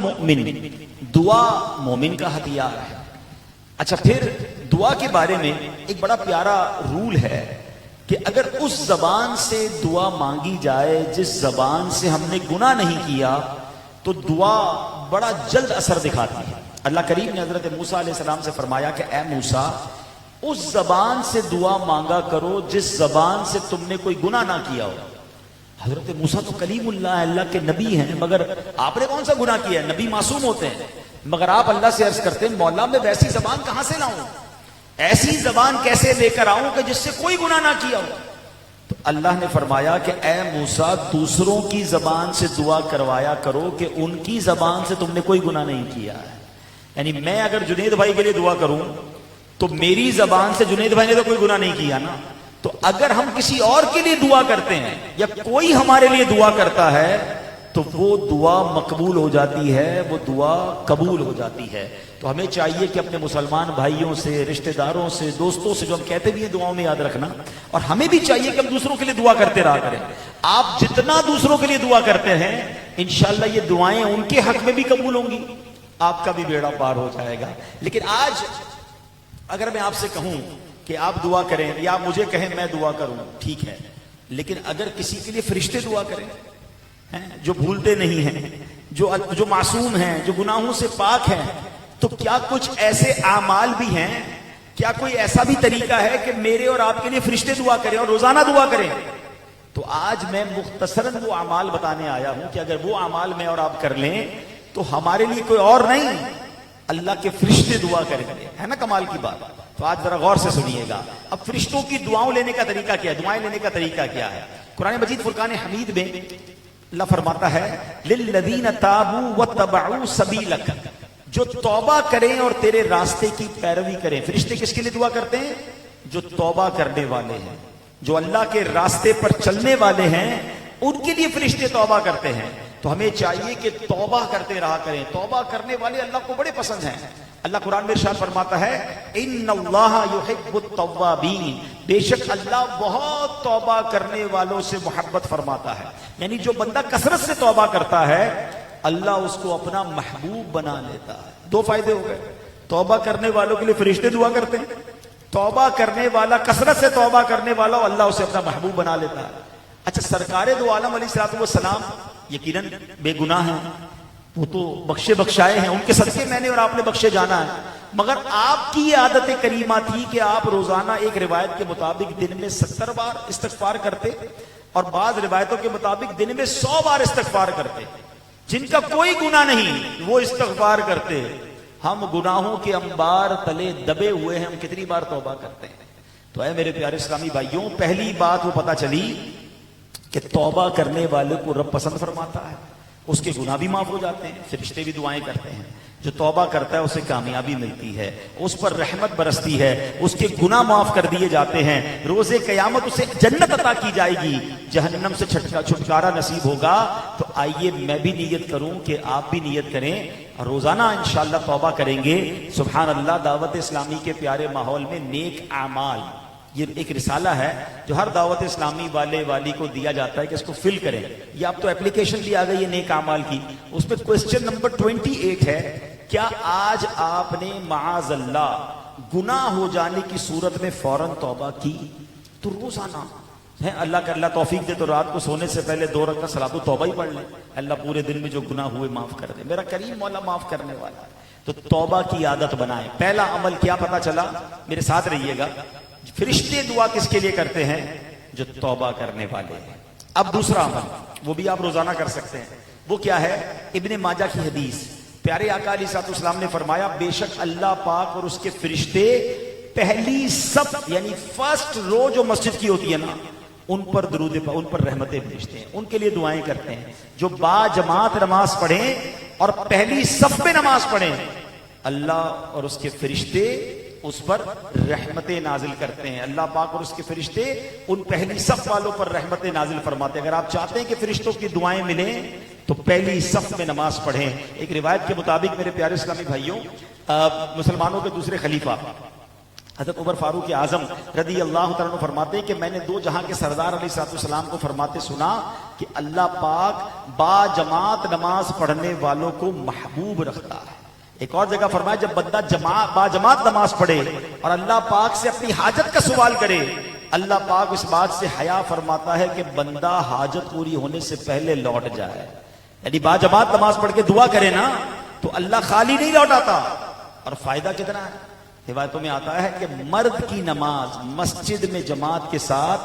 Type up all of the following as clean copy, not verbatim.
المؤمن، دعا مومن کا ہتھیار ہے۔ اچھا، پھر دعا کے بارے میں ایک بڑا پیارا رول ہے کہ اگر اس زبان سے دعا مانگی جائے جس زبان سے ہم نے گناہ نہیں کیا تو دعا بڑا جلد اثر دکھاتی ہے۔ اللہ کریم نے حضرت موسیٰ علیہ السلام سے فرمایا کہ اے موسیٰ، اس زبان سے دعا مانگا کرو جس زبان سے تم نے کوئی گناہ نہ کیا ہو۔ حضرت موسیٰ تو کلیم اللہ ہے، اللہ کے نبی ہیں، مگر آپ نے کون سا گناہ کیا ہے؟ نبی معصوم ہوتے ہیں، مگر آپ اللہ سے عرض کرتے ہیں مولا میں ویسی زبان کہاں سے لاؤں، ایسی زبان کیسے لے کر آؤں کہ جس سے کوئی گناہ نہ کیا ہو؟ تو اللہ نے فرمایا کہ اے موسیٰ، دوسروں کی زبان سے دعا کروایا کرو کہ ان کی زبان سے تم نے کوئی گناہ نہیں کیا ہے۔ یعنی میں اگر جنید بھائی کے لیے دعا کروں تو میری زبان سے جنید بھائی نے تو کوئی گناہ نہیں کیا نا، تو اگر ہم کسی اور کے لیے دعا کرتے ہیں یا کوئی ہمارے لیے دعا کرتا ہے تو وہ دعا مقبول ہو جاتی ہے، وہ دعا قبول ہو جاتی ہے۔ تو ہمیں چاہیے کہ اپنے مسلمان بھائیوں سے، رشتہ داروں سے، دوستوں سے جو ہم کہتے بھی ہیں دعاؤں میں یاد رکھنا، اور ہمیں بھی چاہیے کہ ہم دوسروں کے لیے دعا کرتے رہا کریں۔ آپ جتنا دوسروں کے لیے دعا کرتے ہیں انشاءاللہ یہ دعائیں ان کے حق میں بھی قبول ہوں گی، آپ کا بھی بیڑا پار ہو جائے گا۔ لیکن آج اگر میں آپ سے کہوں کہ آپ دعا کریں یا آپ مجھے کہیں میں دعا کروں، ٹھیک ہے، لیکن اگر کسی کے لیے فرشتے دعا کریں جو بھولتے نہیں ہیں، جو معصوم ہیں، جو گناہوں سے پاک ہیں، تو کیا کچھ ایسے اعمال بھی ہیں، کیا کوئی ایسا بھی طریقہ ہے کہ میرے اور آپ کے لیے فرشتے دعا کریں اور روزانہ دعا کریں؟ تو آج میں مختصراً وہ اعمال بتانے آیا ہوں کہ اگر وہ اعمال میں اور آپ کر لیں تو ہمارے لیے کوئی اور نہیں، اللہ کے فرشتے دعا کریں گے، ہے نا کمال کی بات؟ تو آج ذرا غور سے سنیے گا۔ اب فرشتوں کی دعاؤں لینے کا طریقہ کیا ہے، دعائیں لینے کا طریقہ کیا ہے؟ قرآن مجید فرقان حمید میں اللہ فرماتا ہے للذین تابوا واتبعوا سبیلک، جو توبہ کریں اور تیرے راستے کی پیروی کریں۔ فرشتے کس کے لیے دعا کرتے ہیں؟ جو توبہ کرنے والے ہیں، جو اللہ کے راستے پر چلنے والے ہیں، ان کے لیے فرشتے توبہ کرتے ہیں۔ تو ہمیں چاہیے کہ توبہ کرتے رہا کریں، توبہ کرنے والے اللہ کو بڑے پسند ہیں۔ اللہ قرآن میں ارشاد فرماتا ہے ان اللہ یحب التوابین، بے شک اللہ بہت توبہ کرنے والوں سے محبت فرماتا ہے۔ یعنی جو بندہ کثرت سے توبہ کرتا ہے اللہ اس کو اپنا محبوب بنا لیتا ہے۔ دو فائدے ہو گئے، توبہ کرنے والوں کے لیے فرشتے دعا کرتے ہیں، توبہ کرنے والا، کثرت سے توبہ کرنے والا، اللہ اسے اپنا محبوب بنا لیتا ہے۔ اچھا، سرکار دو عالم علیہ الصلوۃ والسلام یقیناً بے گناہ ہیں، وہ تو بخشے بخشائے ہیں، ان کے صدقے میں نے اور آپ نے بخشے جانا ہے، مگر آپ کی عادت کریمہ تھی کہ آپ روزانہ ایک روایت کے مطابق دن میں 70 بار استغفار کرتے اور بعض روایتوں کے مطابق دن میں 100 بار استغفار کرتے۔ جن کا کوئی گناہ نہیں وہ استغفار کرتے، ہم گناہوں کے انبار تلے دبے ہوئے ہیں، ہم کتنی بار توبہ کرتے ہیں؟ تو اے میرے پیارے اسلامی بھائیوں، پہلی بات وہ پتہ چلی کہ توبہ کرنے والے کو رب پسند فرماتا ہے، اس کے گناہ بھی معاف ہو جاتے ہیں، فرشتے بھی دعائیں کرتے ہیں۔ جو توبہ کرتا ہے اسے کامیابی ملتی ہے، اس پر رحمت برستی ہے، اس کے گناہ معاف کر دیے جاتے ہیں، روز قیامت اسے جنت عطا کی جائے گی، جہنم سے چھٹکارا نصیب ہوگا۔ تو آئیے میں بھی نیت کروں کہ آپ بھی نیت کریں اور روزانہ انشاءاللہ توبہ کریں گے۔ سبحان اللہ، دعوت اسلامی کے پیارے ماحول میں نیک اعمال، یہ ایک رسالہ ہے جو ہر دعوت اسلامی والے والی کو دیا جاتا ہے کہ اس کو فل کریں۔ یہ اب تو اپلیکیشن بھی آ گئی ہے نیک اعمال کی، اس پہ کوسچن نمبر 28 ہے، کیا آج آپ نے معاذ اللہ گناہ ہو جانے کی صورت میں فوراً توبہ کی؟ تو روزانہ ہے، اللہ توفیق دے تو رات کو سونے سے پہلے 2 رکعت صلاۃ التوبہ ہی پڑھ لیں، اللہ پورے دن میں جو گناہ ہوئے معاف کر دے، میرا کریم مولا معاف کرنے والا ہے۔ تو توبہ کی عادت بنائیں۔ پہلا عمل کیا پتا چلا؟ میرے ساتھ رہیے گا، فرشتے دعا کس کے لیے کرتے ہیں؟ جو توبہ کرنے والے ہیں۔ اب دوسرا عمل، وہ بھی آپ روزانہ کر سکتے ہیں، وہ کیا ہے؟ ابن ماجہ کی حدیث، پیارے آقا علیہ الصلوۃ والسلام نے فرمایا بے شک اللہ پاک اور اس کے فرشتے پہلی صف یعنی فرسٹ رو جو مسجد کی ہوتی ہے نا، ان پر درود، ان پر رحمتیں بھیجتے ہیں، ان کے لیے دعائیں کرتے ہیں۔ جو با جماعت نماز پڑھیں اور پہلی صف میں نماز پڑھیں، اللہ اور اس کے فرشتے اس پر رحمتیں نازل کرتے ہیں۔ اللہ پاک اور اس کے فرشتے ان پہلی صف والوں پر رحمتیں نازل فرماتے ہیں۔ اگر آپ چاہتے ہیں کہ فرشتوں کی دعائیں ملیں تو پہلی صف میں نماز پڑھیں۔ ایک روایت کے مطابق میرے پیارے اسلامی بھائیوں، مسلمانوں کے دوسرے خلیفہ حضرت عمر فاروق اعظم رضی اللہ تعالیٰ عنہ فرماتے ہیں کہ میں نے دو جہاں کے سردار علیہ الصلوۃ والسلام کو فرماتے سنا کہ اللہ پاک با جماعت نماز پڑھنے والوں کو محبوب رکھتا ہے. ایک اور جگہ فرمایا جب بندہ با جماعت نماز پڑھے اور اللہ پاک سے اپنی حاجت کا سوال کرے, اللہ پاک اس بات سے حیا فرماتا ہے کہ بندہ حاجت پوری ہونے سے پہلے لوٹ جائے. یعنی با جماعت نماز پڑھ کے دعا کرے نا تو اللہ خالی نہیں لوٹاتا. اور فائدہ کتنا ہے؟ روایتوں میں آتا ہے کہ مرد کی نماز مسجد میں جماعت کے ساتھ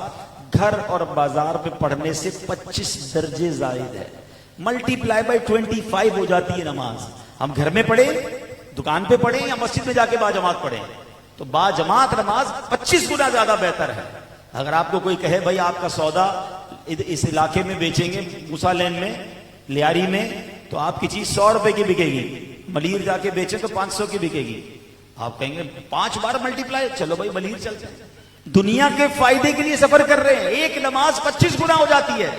گھر اور بازار پہ پڑھنے سے 25 درجے زائد ہے. ملٹی پلائی بائی 25 ہو جاتی ہے نماز. ہم گھر میں پڑھیں, دکان پہ پڑھیں یا مسجد میں جا کے با جماعت پڑھیں تو با جماعت نماز 25 گنا زیادہ بہتر ہے. اگر آپ کو کوئی کہے بھائی آپ کا سودا اس علاقے میں بیچیں گے, موسیٰ لین میں, لیاری میں, تو آپ کی چیز 100 روپے کی بکے گی, ملیر جا کے بیچیں تو 500 کی بکے گی. آپ کہیں گے 5 بار ملٹی پلائی, چلو بھائی ملیر چلتے ہیں. دنیا کے فائدے کے لیے سفر کر رہے ہیں, ایک نماز 25 گنا ہو جاتی ہے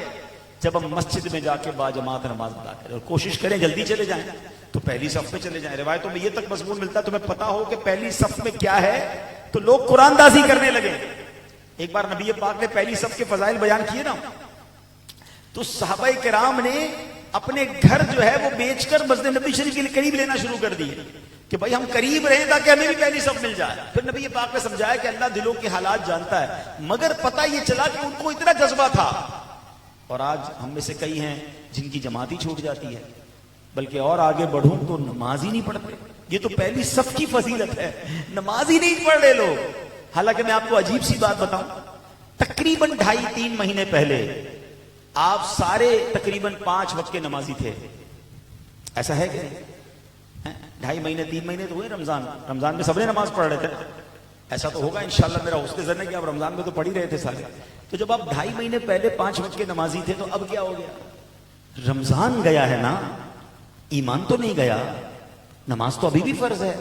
جب ہم مسجد میں جا کے با جماعت نماز ادا کریں. اور کوشش کریں جلدی چلے جائیں تو پہلی صف میں چلے جائیں. روایتوں میں یہ تک مضمون ملتا ہے تمہیں پتا ہو کہ پہلی صف میں کیا ہے تو لوگ قرآن دازی کرنے لگے. ایک بار نبی پاک نے پہلی صف کے فضائل بیان کیے نا تو صحابہ کرام نے اپنے گھر جو ہے وہ بیچ کر مسجد نبی شریف کے قریب لینا شروع کر دیے کہ بھائی ہم قریب رہیں تاکہ ہمیں بھی پہلی صف مل جائے. پھر نبی پاک نے سمجھایا کہ اللہ دلوں کے حالات جانتا ہے, مگر پتہ یہ چلا کہ ان کو اتنا جذبہ تھا. اور آج ہم میں سے کئی ہیں جن کی جماعت ہی چھوٹ جاتی ہے, بلکہ اور آگے بڑھوں تو نماز ہی نہیں پڑھتے. یہ تو پہلی صف کی فضیلت ہے, نماز ہی نہیں پڑھ رہے لوگ. حالانکہ میں آپ کو عجیب سی بات بتاؤں, تقریباً 2.5-3 مہینے پہلے آپ سارے تقریباً 5 وقت کے نمازی تھے. ایسا ہے کہ 2.5 مہینے 3 مہینے تو ہوئے رمضان میں سب نے نماز پڑھ رہے تھے. ایسا تو ہوگا انشاءاللہ, میرا حسن ظن ہے کہ آپ رمضان میں تو پڑھ ہی رہے تھے سارے. تو جب آپ 2.5 مہینے پہلے 5 وقت کے نمازی تھے تو اب کیا ہو گیا؟ رمضان گیا ہے نا, ایمان تو نہیں گیا. نماز تو ابھی بھی فرض ہے.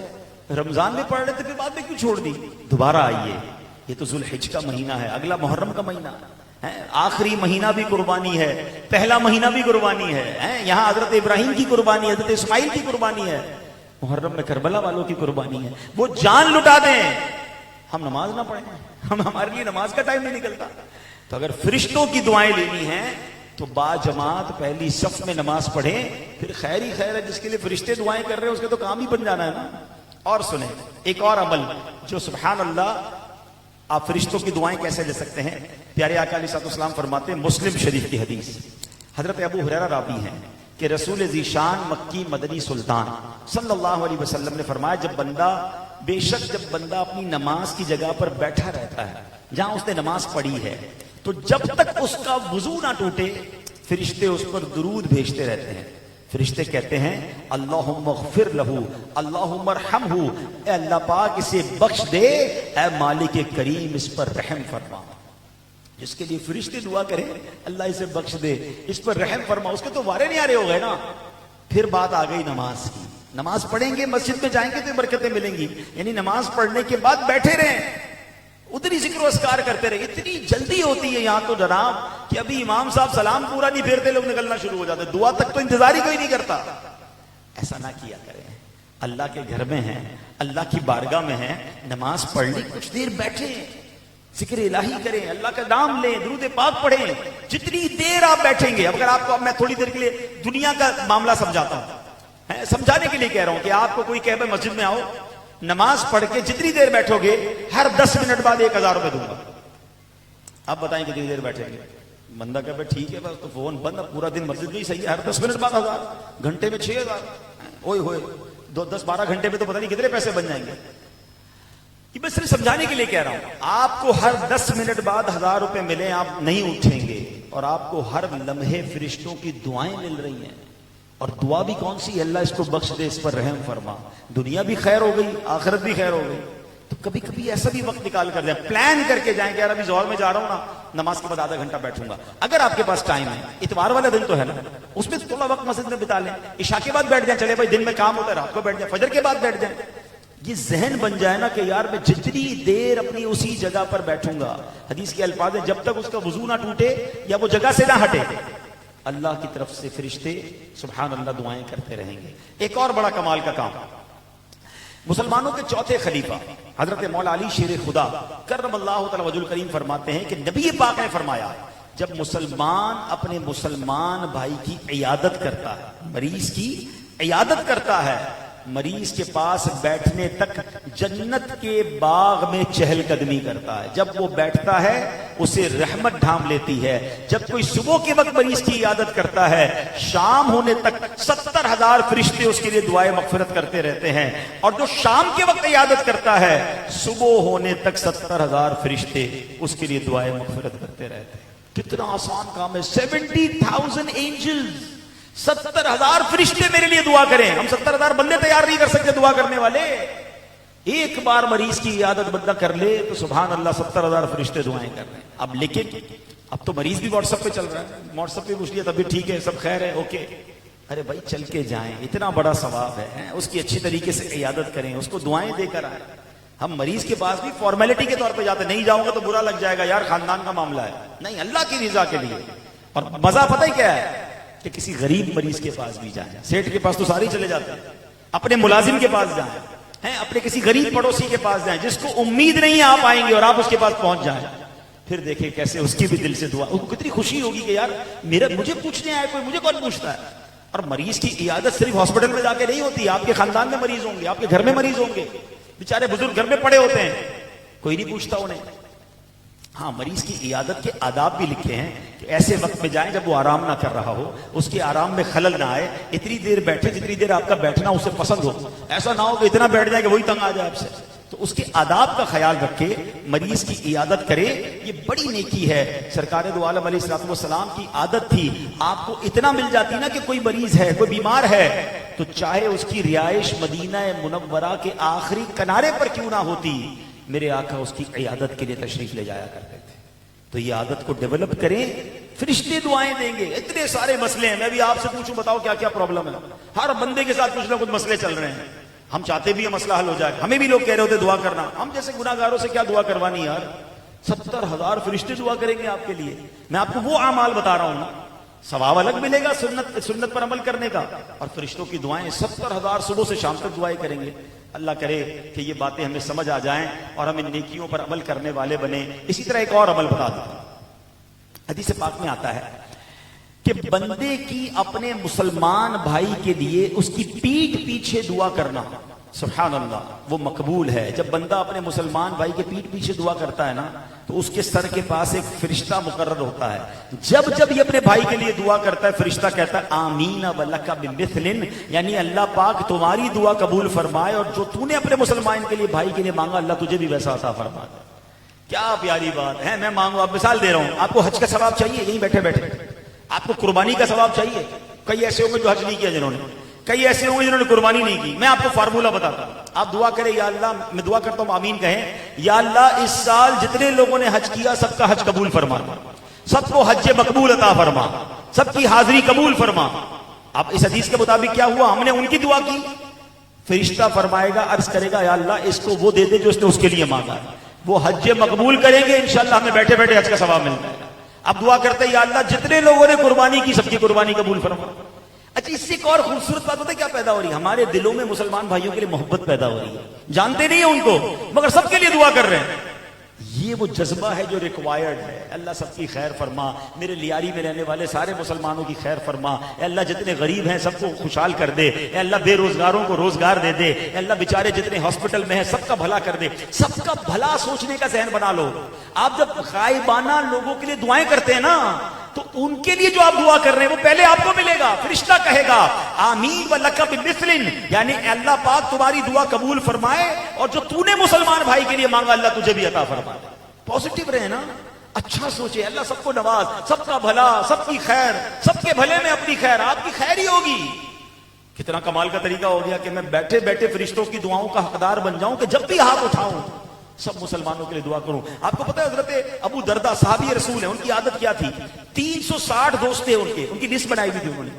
رمضان میں پڑھ رہے تھے پھر بعد میں کیوں چھوڑ دی؟ دوبارہ آئیے, یہ تو ذوالحج کا مہینہ ہے, اگلا محرم کا مہینہ ہے, آخری مہینہ بھی قربانی ہے, پہلا مہینہ بھی قربانی ہے. یہاں حضرت ابراہیم کی قربانی ہے, حضرت اسماعیل کی قربانی ہے, محرم میں کربلا والوں کی قربانی ہے. وہ جان لٹا دیں, ہم نماز نہ پڑھیں, ہمارے لیے نماز کا ٹائم نہیں نکلتا. تو اگر فرشتوں کی دعائیں لینی ہیں تو با جماعت پہلی صف میں نماز پڑھیں, پھر خیر ہی خیر ہے. جس کے لیے فرشتے دعائیں کر رہے ہیں اس کے تو کام ہی بن جانا ہے نا. اور سنیں ایک اور عمل جو سبحان اللہ, آپ فرشتوں کی دعائیں کیسے لے سکتے ہیں. پیارے آقا علیہ السلام فرماتے ہیں, مسلم شریف کی حدیث, حضرت ابو ہریرہ راوی ہیں کہ رسول ذیشان مکی مدنی سلطان صلی اللہ علیہ وسلم نے فرمایا بے شک جب بندہ اپنی نماز کی جگہ پر بیٹھا رہتا ہے جہاں اس نے نماز پڑھی ہے تو جب تک اس کا وضو نہ ٹوٹے فرشتے اس پر درود بھیجتے رہتے ہیں. فرشتے کہتے ہیں اللہم اغفر لہو, اللہم ارحمہ, اے اللہ پاک اسے بخش دے, اے مالک کریم اس پر رحم فرما. جس کے لیے فرشتے دعا کریں اللہ اسے بخش دے, اس پر رحم فرما, اس کے تو وارے نہیں آ رہے ہو گئے نا. پھر بات آ گئی نماز کی. نماز پڑھیں گے, مسجد میں جائیں گے تو برکتیں ملیں گی. یعنی نماز پڑھنے کے بعد بیٹھے رہیں, اتنی ذکر و اذکار کرتے رہے. اتنی جلدی ہوتی ہے یہاں تو جناب کہ ابھی امام صاحب سلام پورا نہیں پھیرتے لوگ نکلنا شروع ہو جاتے, دعا تک تو انتظار ہی کوئی نہیں کرتا. ایسا نہ کیا کریں. اللہ کے گھر میں ہیں, اللہ کی بارگاہ میں ہیں, نماز پڑھ لی, کچھ دیر بیٹھے, ذکر الہی کریں, اللہ کا نام لیں, درود پاک پڑھیں. جتنی دیر آپ بیٹھیں گے, اگر آپ کو میں تھوڑی دیر کے لیے دنیا کا معاملہ سمجھاتا ہوں, سمجھانے کے لیے کہہ رہا ہوں کہ آپ کو کوئی کہے مسجد میں آؤ, نماز پڑھ کے جتنی دیر بیٹھو گے ہر 10 منٹ بعد 1000 روپے دوں گا. آپ بتائیں کتنی دیر بیٹھیں گے؟ بندہ کہے ٹھیک ہے بس تو فون بند, پورا دن مسجد میں ہی صحیح ہے, ہر 10 منٹ بعد 1000, گھنٹے میں 6000, اوئے ہوئے 10-12 گھنٹے میں تو پتہ نہیں کتنے پیسے بن جائیں گے. یہ میں صرف سمجھانے کے لیے کہہ رہا ہوں. آپ کو ہر 10 منٹ بعد 1000 روپے ملیں, آپ نہیں اٹھیں گے, اور آپ کو ہر لمحے فرشتوں کی دعائیں مل رہی ہیں. اور دعا بھی کون سی ہے؟ اللہ اس کو بخش دے, اس پر رحم فرما. دنیا بھی خیر ہو گئی, آخرت بھی خیر ہو گئی. تو کبھی کبھی ایسا بھی وقت نکال کر جائیں, پلان کر کے جائیں کہ یار ابھی ظہر میں جا رہا ہوں نا, نماز کے بعد آدھا گھنٹہ بیٹھوں گا. اگر آپ کے پاس ٹائم ہے, اتوار والا دن تو ہے نا, اس میں تھوڑا وقت مسجد میں بتا لیں. عشاء کے بعد بیٹھ جائیں, چلے بھائی دن میں کام ہوتا ہے رات کو بیٹھ جائیں, فجر کے بعد بیٹھ جائیں. یہ ذہن بن جائے نا کہ یار میں جتنی دیر اپنی اسی جگہ پر بیٹھوں گا, حدیث کے الفاظ ہیں جب تک اس کا وضو نہ ٹوٹے یا وہ جگہ سے نہ ہٹے, اللہ کی طرف سے فرشتے سبحان اللہ دعائیں کرتے رہیں گے. ایک اور بڑا کمال کا کام, مسلمانوں کے چوتھے خلیفہ حضرت مولا علی شیر خدا کرم اللہ تعالی وجہ الکریم فرماتے ہیں کہ نبی پاک نے فرمایا جب مسلمان اپنے مسلمان بھائی کی عیادت کرتا ہے، مریض کی عیادت کرتا ہے، مریض کے پاس بیٹھنے تک جنت کے باغ میں چہل قدمی کرتا ہے. جب وہ بیٹھتا ہے اسے رحمت ڈھانپ لیتی ہے. جب کوئی صبح کے وقت مریض کی عیادت کرتا ہے شام ہونے تک 70,000 فرشتے اس کے لیے دعائیں مغفرت کرتے رہتے ہیں. اور جو شام کے وقت عیادت کرتا ہے صبح ہونے تک 70,000 فرشتے اس کے لیے دعائیں مغفرت کرتے رہتے ہیں. کتنا آسان کام ہے. 70,000 اینجلز، 70,000 فرشتے میرے لیے دعا کریں. ہم 70,000 بندے تیار نہیں کر سکتے دعا کرنے والے. ایک بار مریض کی عیادت بندہ کر لے تو سبحان اللہ 70,000 فرشتے دعائیں کر رہے ہیں. اب لیکن اب تو مریض بھی واٹس ایپ پہ چل رہا ہے، واٹس ایپ پہ پوچھ لیا تب بھی ٹھیک ہے، سب خیر ہے، اوکے. ارے بھائی چل کے جائیں، اتنا بڑا ثواب ہے، اس کی اچھی طریقے سے عیادت کریں، اس کو دعائیں دے کر آئیں. ہم مریض کے پاس بھی فارمیلٹی کے طور پہ جاتے، نہیں جاؤں گا تو برا لگ جائے گا، یار خاندان کا معاملہ ہے. نہیں، اللہ کی رضا کے لیے. اور مزہ پتہ ہی کیا ہے کہ کسی غریب مریض کے پاس بھی جائیں. سیٹھ کے پاس تو سارے چلے جاتے ہیں، اپنے ملازم کے پاس جائیں، اپنے کسی غریب پڑوسی کے پاس جائیں جس کو امید نہیں آپ آئیں گے اور آپ اس کے پاس پہنچ جائیں. پھر دیکھیں کیسے اس کی بھی دل سے دعا، اس کو کتنی خوشی ہوگی کہ یار مجھے پوچھنے آئے کوئی، مجھے کون پوچھتا ہے. اور مریض کی عیادت صرف ہاسپٹل میں جا کے نہیں ہوتی، آپ کے خاندان میں مریض ہوں گے، آپ کے گھر میں مریض ہوں گے، بیچارے بزرگ گھر میں پڑے ہوتے ہیں، کوئی نہیں پوچھتا انہیں. ہاں، مریض کی عیادت کے آداب بھی لکھے ہیں کہ ایسے وقت میں جائیں جب وہ آرام نہ کر رہا ہو، اس کے آرام میں خلل نہ آئے. اتنی دیر بیٹھے جتنی دیر آپ کا بیٹھنا اسے پسند ہو، ایسا نہ ہو کہ اتنا بیٹھ جائے کہ وہی تنگ آ جائے آپ سے. تو اس کے آداب کا خیال رکھ کے مریض کی عیادت کرے، یہ بڑی نیکی ہے. سرکار دو عالم علیہ الصلوۃ والسلام کی عادت تھی، آپ کو اتنا مل جاتی نا کہ کوئی مریض ہے، کوئی بیمار ہے تو چاہے اس کی رہائش مدینہ منورہ کے آخری کنارے پر کیوں نہ ہوتی، میرے آقا اس کی عیادت کے لیے تشریف لے جایا کرتے تھے. تو یہ عادت کو ڈیولپ کریں، فرشتے دعائیں دیں گے. اتنے سارے مسئلے ہیں، میں بھی آپ سے پوچھوں بتاؤ کیا کیا پرابلم ہے. ہر بندے کے ساتھ کچھ نہ کچھ مسئلے چل رہے ہیں. ہم چاہتے بھی ہیں مسئلہ حل ہو جائے، ہمیں بھی لوگ کہہ رہے ہوتے دعا کرنا. ہم جیسے گناہ گاروں سے کیا دعا کروانی یار. 70,000 فرشتے دعا کریں گے آپ کے لیے. میں آپ کو وہ اعمال بتا رہا ہوں نا، ثواب الگ ملے گا سنت پر عمل کرنے کا، اور فرشتوں کی دعائیں 70,000 صبح سے شام تک دعائیں کریں گے. اللہ کرے کہ یہ باتیں ہمیں سمجھ آ جائیں اور ہم ان نیکیوں پر عمل کرنے والے بنیں. اسی طرح ایک اور عمل بتا دوں. حدیث پاک میں آتا ہے کہ بندے کی اپنے مسلمان بھائی کے لیے اس کی پیٹھ پیچھے دعا کرنا، سبحان اللہ، وہ مقبول ہے. جب بندہ اپنے مسلمان بھائی کے پیٹھ پیچھے دعا کرتا ہے نا تو اس کے سر کے پاس ایک فرشتہ مقرر ہوتا ہے. جب یہ اپنے بھائی کے لیے دعا کرتا ہے فرشتہ کہتا ہے آمین ولک بمثل، یعنی اللہ پاک تمہاری دعا قبول فرمائے اور جو تو نے اپنے مسلمان کے لیے بھائی کے لیے مانگا اللہ تجھے بھی ویسا عطا فرمائے. کیا پیاری بات ہے. میں مانگوں، آپ مثال دے رہا ہوں، آپ کو حج کا ثواب چاہیے یہیں بیٹھے بیٹھے، آپ کو قربانی کا ثواب چاہیے. کئی ایسے ہوں گے جو حج نہیں کیا جنہوں نے، کئی ایسے ہوں گے جنہوں نے قربانی نہیں کی. میں آپ کو فارمولہ بتاتا ہوں، آپ دعا کریں یا اللہ، میں دعا کرتا ہوں آمین کہیں، یا اللہ اس سال جتنے لوگوں نے حج کیا سب کا حج قبول فرما، سب کو حج مقبول عطا فرما، سب کی حاضری قبول فرما. اب اس حدیث کے مطابق کیا ہوا، ہم نے ان کی دعا کی، فرشتہ فرمائے گا، عرض کرے گا یا اللہ اس کو وہ دے دے جو اس نے اس کے لیے مانگا. وہ حج مقبول کریں گے انشاءاللہ، ہمیں بیٹھے بیٹھے حج کا ثواب مل جائے گا. اب دعا کرتے ہیں یا اللہ جتنے لوگوں نے قربانی کی سب کی قربانی قبول فرما. اچھا، اس سے ایک اور خوبصورت بات ہوتا ہے کیا پیدا ہو رہی ہے، ہمارے دلوں میں مسلمان بھائیوں کے لیے محبت پیدا ہو رہی ہے. جانتے نہیں ہیں ان کو مگر سب کے لیے دعا کر رہے ہیں. یہ وہ جذبہ ہے جو ریکوائرڈ ہے. اللہ سب کی خیر فرما، میرے لیاری میں رہنے والے سارے مسلمانوں کی خیر فرما. اے اللہ جتنے غریب ہیں سب کو خوشحال کر دے. اے اللہ بے روزگاروں کو روزگار دے دے. اے اللہ بیچارے جتنے ہاسپٹل میں ہیں سب کا بھلا کر دے. سب کا بھلا سوچنے کا ذہن بنا لو. آپ جب غائبانہ لوگوں کے لیے دعائیں کرتے ہیں نا تو ان کے لیے جو آپ دعا کر رہے ہیں وہ پہلے آپ کو ملے گا. فرشتہ کہے گا آمین ولک بمثل، یعنی اللہ پاک تمہاری دعا قبول فرمائے اور جو تو نے مسلمان بھائی کے لیے مانگا اللہ تجھے بھی عطا فرمائے. پازیٹیو رہے نا، اچھا سوچے. اللہ سب کو نواز، سب کا بھلا، سب کی خیر، سب کے بھلے میں اپنی خیر، آپ کی خیر ہی ہوگی. کتنا کمال کا طریقہ ہو گیا کہ میں بیٹھے بیٹھے فرشتوں کی دعاؤں کا حقدار بن جاؤں کہ جب بھی ہاتھ اٹھاؤں سب مسلمانوں کے لیے دعا کروں. آپ کو پتہ ہے حضرت ابو دردہ صحابی رسول ہیں، ان کی عادت کیا تھی، 360 دوست تھے ان کی لسٹ بنائی ہوئی تھی. انہوں نے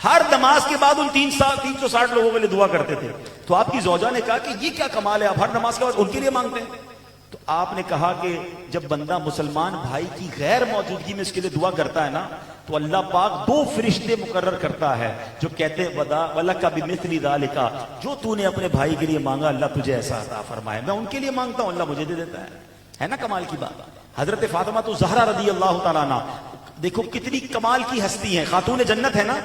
ہر نماز کے بعد ان 360 لوگوں کے لیے دعا کرتے تھے. تو آپ کی زوجہ نے کہا کہ یہ کیا کمال ہے، آپ ہر نماز کے بعد ان کے لیے مانگتے ہیں. تو آپ نے کہا کہ جب بندہ مسلمان بھائی کی غیر موجودگی میں اس کے لیے دعا کرتا ہے نا تو اللہ پاک 2 فرشتے مقرر کرتا ہے جو کہتے ہیں ودا ولک بمثل ذالک، جو تو نے اپنے بھائی کے لیے مانگا اللہ تجھے ایسا عطا فرمائے، میں ان کے لیے مانگتا ہوں اللہ مجھے دے دیتا ہے نا کمال کی بات۔ حضرت فاطمہ تو زہرا رضی اللہ تعالیٰ عنہ، دیکھو کتنی کمال کی ہستی ہیں، خاتون جنت ہے نا۔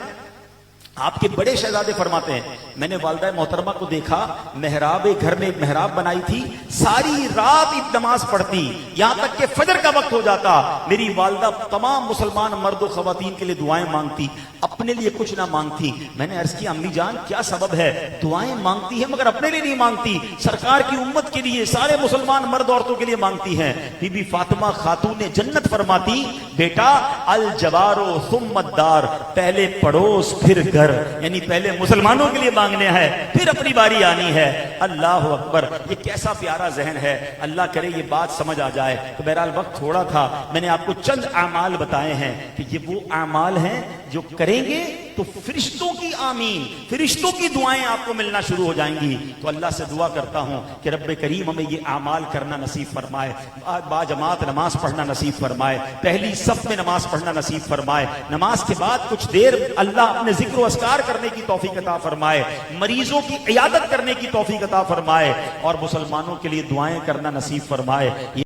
آپ کے بڑے شہزادے فرماتے ہیں میں نے والدہ محترمہ کو دیکھا، محراب گھر میں محراب بنائی تھی، ساری رات نماز پڑھتی، یہاں تک کہ فجر کا وقت ہو جاتا میری والدہ تمام مسلمان مرد و خواتین کے لیے دعائیں مانگتی، اپنے لیے کچھ نہ مانگتی۔ میں نے عرض کی امی جان کیا سبب ہے؟ دعائیں مانگتی ہے مگر اپنے لیے نہیں مانگتی، سرکار کی امت کے لیے، سارے مسلمان مرد عورتوں کے لیے مانگتی ہیں۔ بی بی فاطمہ خاتون جنت فرماتی بیٹا الجوارو ثم الدار، پہلے پڑوس پھر گھر، یعنی پہلے مسلمانوں کے لیے مانگنے ہے پھر اپنی باری آنی ہے۔ اللہ اکبر، یہ کیسا پیارا ذہن ہے، اللہ کرے یہ بات سمجھ آ جائے۔ تو بہرحال وقت تھوڑا تھا، میں نے آپ کو چند اعمال بتائے ہیں کہ یہ وہ اعمال ہیں جو کریں گے تو فرشتوں کی آمین، فرشتوں کی دعائیں آپ کو ملنا شروع ہو جائیں گی۔ تو اللہ سے دعا کرتا ہوں کہ رب کریم ہمیں یہ اعمال کرنا نصیب فرمائے، با جماعت نماز پڑھنا نصیب فرمائے، پہلی صف میں نماز پڑھنا نصیب فرمائے، نماز کے بعد کچھ دیر اللہ اپنے ذکر و اذکار کرنے کی توفیق عطا فرمائے، مریضوں کی عیادت کرنے کی توفیق عطا فرمائے اور مسلمانوں کے لیے دعائیں کرنا نصیب فرمائے۔